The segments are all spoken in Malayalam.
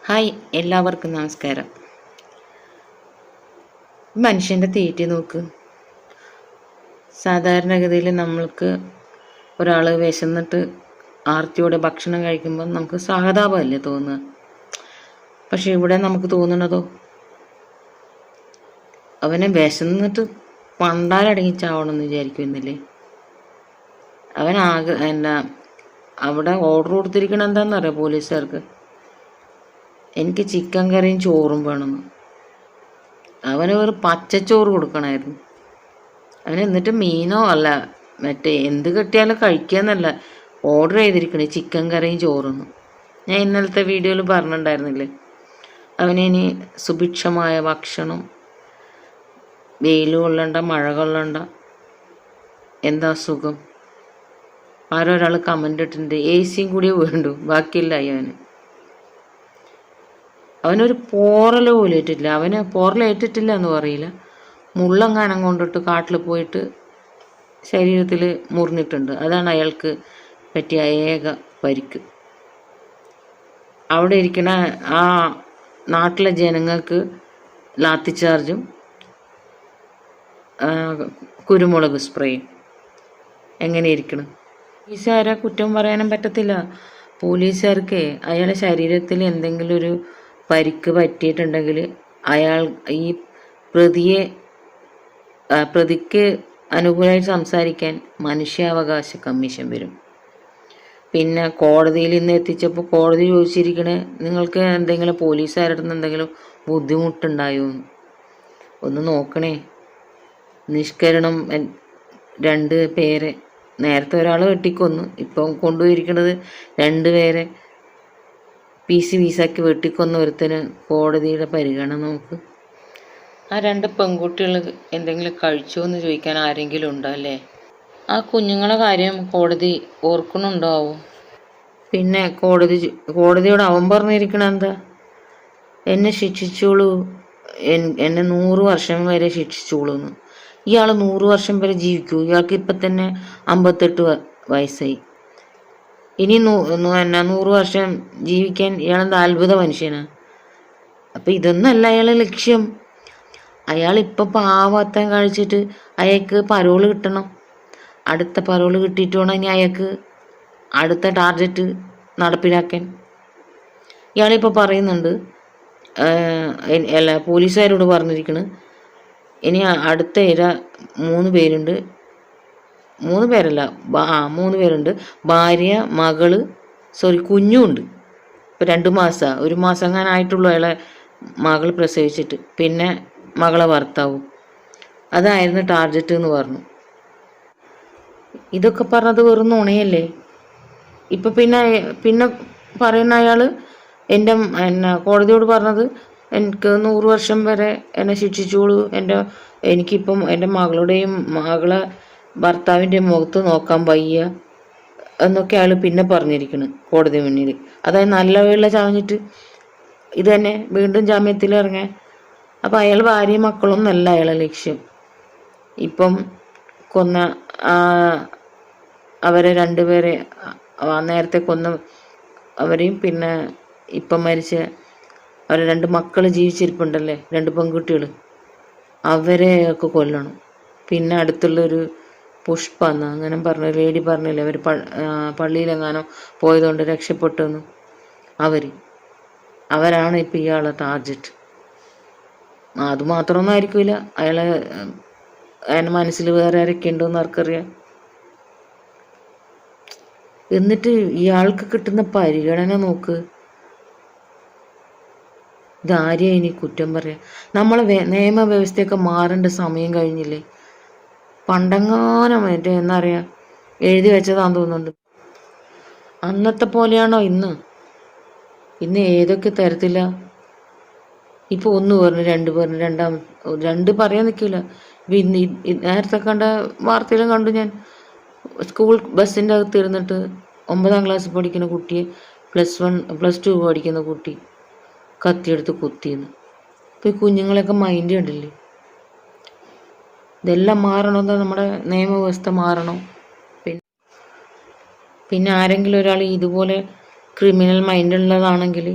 ഹായ്, എല്ലാവർക്കും നമസ്കാരം. മനുഷ്യൻ്റെ തീറ്റി നോക്ക്. സാധാരണഗതിയിൽ നമ്മൾക്ക് ഒരാൾ വിശന്നിട്ട് ആർത്തിയോടെ ഭക്ഷണം കഴിക്കുമ്പോൾ നമുക്ക് സഹതാപമല്ലേ തോന്നുക. പക്ഷെ ഇവിടെ നമുക്ക് തോന്നുന്നതോ അവനെ വിശന്നിട്ട് പണ്ടാരടങ്ങി ചാവണമെന്ന് വിചാരിക്കുന്നില്ലേ. അവനാകെ അവിടെ ഓർഡർ കൊടുത്തിരിക്കണം എന്താണെന്നറിയാം പോലീസുകാർക്ക്, എനിക്ക് ചിക്കൻ കറിയും ചോറും വേണമെന്ന്. അവന് ഒരു പച്ചച്ചോറ് കൊടുക്കണമായിരുന്നു അവന്. എന്നിട്ട് മീനോ അല്ല മറ്റേ എന്ത് കിട്ടിയാലും കഴിക്കുകയെന്നല്ല ഓർഡർ ചെയ്തിരിക്കണേ, ചിക്കൻ കറിയും ചോറെന്ന്. ഞാൻ ഇന്നലത്തെ വീഡിയോയിൽ പറഞ്ഞിട്ടുണ്ടായിരുന്നില്ലേ, അവനിനി സുഭിക്ഷമായ ഭക്ഷണം, വെയിൽ കൊള്ളണ്ട, മഴ കൊള്ളണ്ട, എന്താ സുഖം. ആരൊരാൾ കമൻ്റ് ഇട്ടിട്ടുണ്ട്, AC കൂടിയേ വേണ്ടു, ബാക്കിയില്ല അവനൊരു പോറൽ പോലും ഏറ്റിട്ടില്ല. അവന് പോറലേറ്റിട്ടില്ല എന്ന് പറയില്ല, മുള്ളെങ്ങാനം കൊണ്ടിട്ട് കാട്ടിൽ പോയിട്ട് ശരീരത്തിൽ മുറിഞ്ഞിട്ടുണ്ട്. അതാണ് അയാൾക്ക് പറ്റിയ ഏക പരിക്ക്. അവിടെ ഇരിക്കുന്ന ആ നാട്ടിലെ ജനങ്ങൾക്ക് ലാത്തി ചാർജും കുരുമുളക് സ്പ്രേയും. എങ്ങനെ ഇരിക്കണം? പോലീസുകാരെ കുറ്റം പറയാനും പറ്റത്തില്ല. പോലീസുകാർക്ക് അയാളുടെ ശരീരത്തിൽ എന്തെങ്കിലും ഒരു പരിക്ക് പറ്റിയിട്ടുണ്ടെങ്കിൽ ഈ പ്രതിക്ക് അനുകൂലമായി സംസാരിക്കാൻ മനുഷ്യാവകാശ കമ്മീഷൻ വരും. പിന്നെ കോടതിയിൽ നിന്ന് എത്തിച്ചപ്പോൾ കോടതി ചോദിച്ചിരിക്കണേ, നിങ്ങൾക്ക് എന്തെങ്കിലും പോലീസുകാരുടെ നിന്ന് എന്തെങ്കിലും ബുദ്ധിമുട്ടുണ്ടായോ എന്ന് ഒന്ന് നോക്കണേ. നിഷ്കരണം 2 പേരെ നേരത്തെ ഒരാൾ വെട്ടിക്കൊന്നു, ഇപ്പം കൊണ്ടുപോയിരിക്കുന്നത് 2 പേരെ പീസാക്കി വെട്ടിക്കൊന്ന ഒരുത്തന് കോടതിയുടെ പരിഗണന നോക്ക്. ആ 2 പെൺകുട്ടികൾ എന്തെങ്കിലും കഴിച്ചോ എന്ന് ചോദിക്കാൻ ആരെങ്കിലും ഉണ്ടോ അല്ലേ? ആ കുഞ്ഞുങ്ങളെ കാര്യം കോടതി ഓർക്കണുണ്ടാവും. പിന്നെ കോടതിയോട് അവൻ പറഞ്ഞിരിക്കണ എന്താ, എന്നെ ശിക്ഷിച്ചോളൂ, എന്നെ 100 വർഷം വരെ ശിക്ഷിച്ചോളൂ എന്ന്. ഇയാൾ 100 വർഷം വരെ ജീവിക്കൂ? ഇയാൾക്ക് ഇപ്പം തന്നെ 58 വയസ്സായി. ഇനി 100 വർഷം ജീവിക്കാൻ ഇയാളെന്താ അത്ഭുത മനുഷ്യനാണ്? അപ്പം ഇതൊന്നല്ല അയാളെ ലക്ഷ്യം. അയാളിപ്പോൾ പാവത്തം കഴിച്ചിട്ട് അയാൾക്ക് പരോള് കിട്ടണം. അടുത്ത പരോള് കിട്ടിയിട്ട് വേണം ഇനി അയാൾക്ക് അടുത്ത ടാർഗറ്റ് നടപ്പിലാക്കാൻ. ഇയാളിപ്പോൾ പറയുന്നുണ്ട്, പോലീസുകാരോട് പറഞ്ഞിരിക്കണ്, ഇനി അടുത്ത ഇര 3 പേരുണ്ട്, 3 പേരല്ല 3 പേരുണ്ട്. ഭാര്യ, മകള്, കുഞ്ഞുണ്ട്. ഇപ്പം 2 മാസം 1 മാസം അങ്ങനെ ആയിട്ടുള്ളൂ അയാളെ മകൾ പ്രസവിച്ചിട്ട്. പിന്നെ മകളെ ഭർത്താവും. അതായിരുന്നു ടാർഗറ്റ് എന്ന് പറഞ്ഞു. ഇതൊക്കെ പറഞ്ഞത് വെറും നുണയല്ലേ. ഇപ്പം പിന്നെ പറയുന്ന അയാൾ കോടതിയോട് പറഞ്ഞത്, എനിക്ക് 100 വർഷം വരെ എന്നെ ശിക്ഷിച്ചോളൂ, എനിക്കിപ്പം എൻ്റെ മകളുടെയും മകളെ ഭർത്താവിൻ്റെ മുഖത്ത് നോക്കാൻ വയ്യ എന്നൊക്കെ അയാൾ പിന്നെ പറഞ്ഞിരിക്കുന്നു കോടതി മുന്നിൽ. അതായത് നല്ല വേള ചാഞ്ഞിട്ട് ഇത് തന്നെ വീണ്ടും ജാമ്യത്തിൽ ഇറങ്ങാൻ. അപ്പം അയാൾ ഭാര്യയും മക്കളൊന്നല്ല അയാളെ ലക്ഷ്യം. ഇപ്പം കൊന്ന അവരെ 2 പേരെ, നേരത്തെ കൊന്ന അവരെയും പിന്നെ ഇപ്പം മരിച്ച അവരെ 2 മക്കൾ ജീവിച്ചിരിപ്പുണ്ടല്ലേ, 2 പെൺകുട്ടികൾ, അവരെയൊക്കെ കൊല്ലണം. പിന്നെ അടുത്തുള്ളൊരു പുഷ്പ എന്ന് അങ്ങനെ പറഞ്ഞ ലേഡി പറഞ്ഞില്ലേ, അവർ പള്ളിയിലെങ്ങാനോ പോയതുകൊണ്ട് രക്ഷപ്പെട്ടെന്ന്. അവരാണ് ഇപ്പം ഇയാളെ ടാർഗറ്റ്. അതുമാത്രമൊന്നും ആയിരിക്കില്ല, അയാളുടെ മനസ്സിൽ വേറെ ആരൊക്കെ ഉണ്ടോയെന്ന് ആർക്കറിയാം. എന്നിട്ട് ഇയാൾക്ക് കിട്ടുന്ന പരിഗണന നോക്ക്. ഇതാരെയാ ഇനി കുറ്റം പറയാം? നമ്മളെ നിയമവ്യവസ്ഥയൊക്കെ മാറേണ്ട സമയം കഴിഞ്ഞില്ലേ. പണ്ടെങ്ങാനും എന്താ പറയുക, എഴുതി വെച്ചതാന്ന് തോന്നുന്നുണ്ട്. അന്നത്തെ പോലെയാണോ ഇന്ന്? ഏതൊക്കെ തരത്തില. ഇപ്പോൾ 1 പറഞ്ഞു 2 പറഞ്ഞു, 2 പറയാൻ നിൽക്കില്ല. നേരത്തെ കണ്ട വാർത്തയിലും കണ്ടു ഞാൻ, സ്കൂൾ ബസ്സിൻ്റെ അകത്ത് ഇരുന്നിട്ട് 9ാം ക്ലാസ് പഠിക്കുന്ന കുട്ടിയെ +2 പഠിക്കുന്ന കുട്ടി കത്തിയെടുത്ത് കുത്തിയെന്ന്. ഇപ്പോൾ ഈ കുഞ്ഞുങ്ങളെയൊക്കെ മൈൻഡ് കണ്ടില്ലേ. ഇതെല്ലാം മാറണമെന്ന് നമ്മുടെ നിയമവ്യവസ്ഥ മാറണം. പിന്നെ ആരെങ്കിലും ഒരാൾ ഇതുപോലെ ക്രിമിനൽ മൈൻഡുള്ളതാണെങ്കിൽ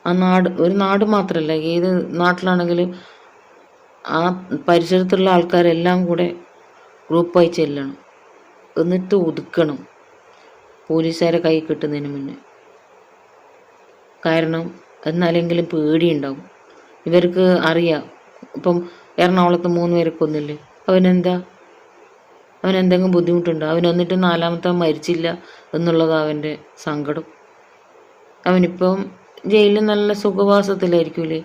ആ നാട്, ഒരു നാട് മാത്രമല്ല, ഏത് നാട്ടിലാണെങ്കിലും ആ പരിസരത്തുള്ള ആൾക്കാരെല്ലാം കൂടെ ഗ്രൂപ്പായി ചെല്ലണം, എന്നിട്ട് ഒതുക്കണം പോലീസുകാരെ കൈ കിട്ടുന്നതിന് മുന്നേ. കാരണം എന്നാലെങ്കിലും പേടിയുണ്ടാവും. ഇവർക്ക് അറിയാം, ഇപ്പം എറണാകുളത്ത് 3 പേരെ കൊന്നില്ലേ, അവനെന്തെങ്കിലും ബുദ്ധിമുട്ടുണ്ടോ? അവൻ നാലാമത്തെ മരിച്ചില്ല എന്നുള്ളത് അവൻ്റെ സങ്കടം. അവനിപ്പം ജയിലിൽ നല്ല സുഖവാസത്തിലായിരിക്കൂലേ,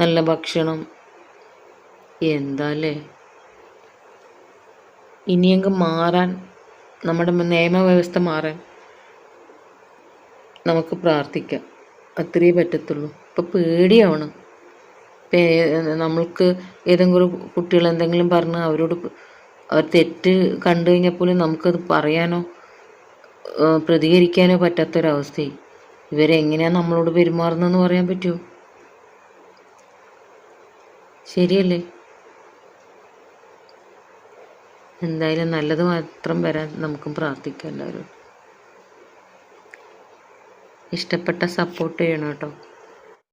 നല്ല ഭക്ഷണം. എന്താല്ലേ, ഇനിയെങ്കിലും മാറാൻ, നമ്മുടെ നിയമവ്യവസ്ഥ മാറാൻ നമുക്ക് പ്രാർത്ഥിക്കാം. അത്രയേ പറ്റത്തുള്ളൂ. ഇപ്പം പേടിയാവണം. നമ്മൾക്ക് ഏതെങ്കിലും കുട്ടികൾ എന്തെങ്കിലും പറഞ്ഞ് അവരോട് അവർ തെറ്റ് കണ്ടു കഴിഞ്ഞാൽ പോലും നമുക്കത് പറയാനോ പ്രതികരിക്കാനോ പറ്റാത്തൊരവസ്ഥയായി. ഇവരെങ്ങനെയാണ് നമ്മളോട് പെരുമാറുന്നതെന്ന് പറയാൻ പറ്റുമോ? ശരിയല്ലേ? എന്തായാലും നല്ലത് മാത്രം വരാൻ നമുക്കും പ്രാർത്ഥിക്കാം എല്ലാവരും. ഇഷ്ടപ്പെട്ട സപ്പോർട്ട് ചെയ്യണം കേട്ടോ.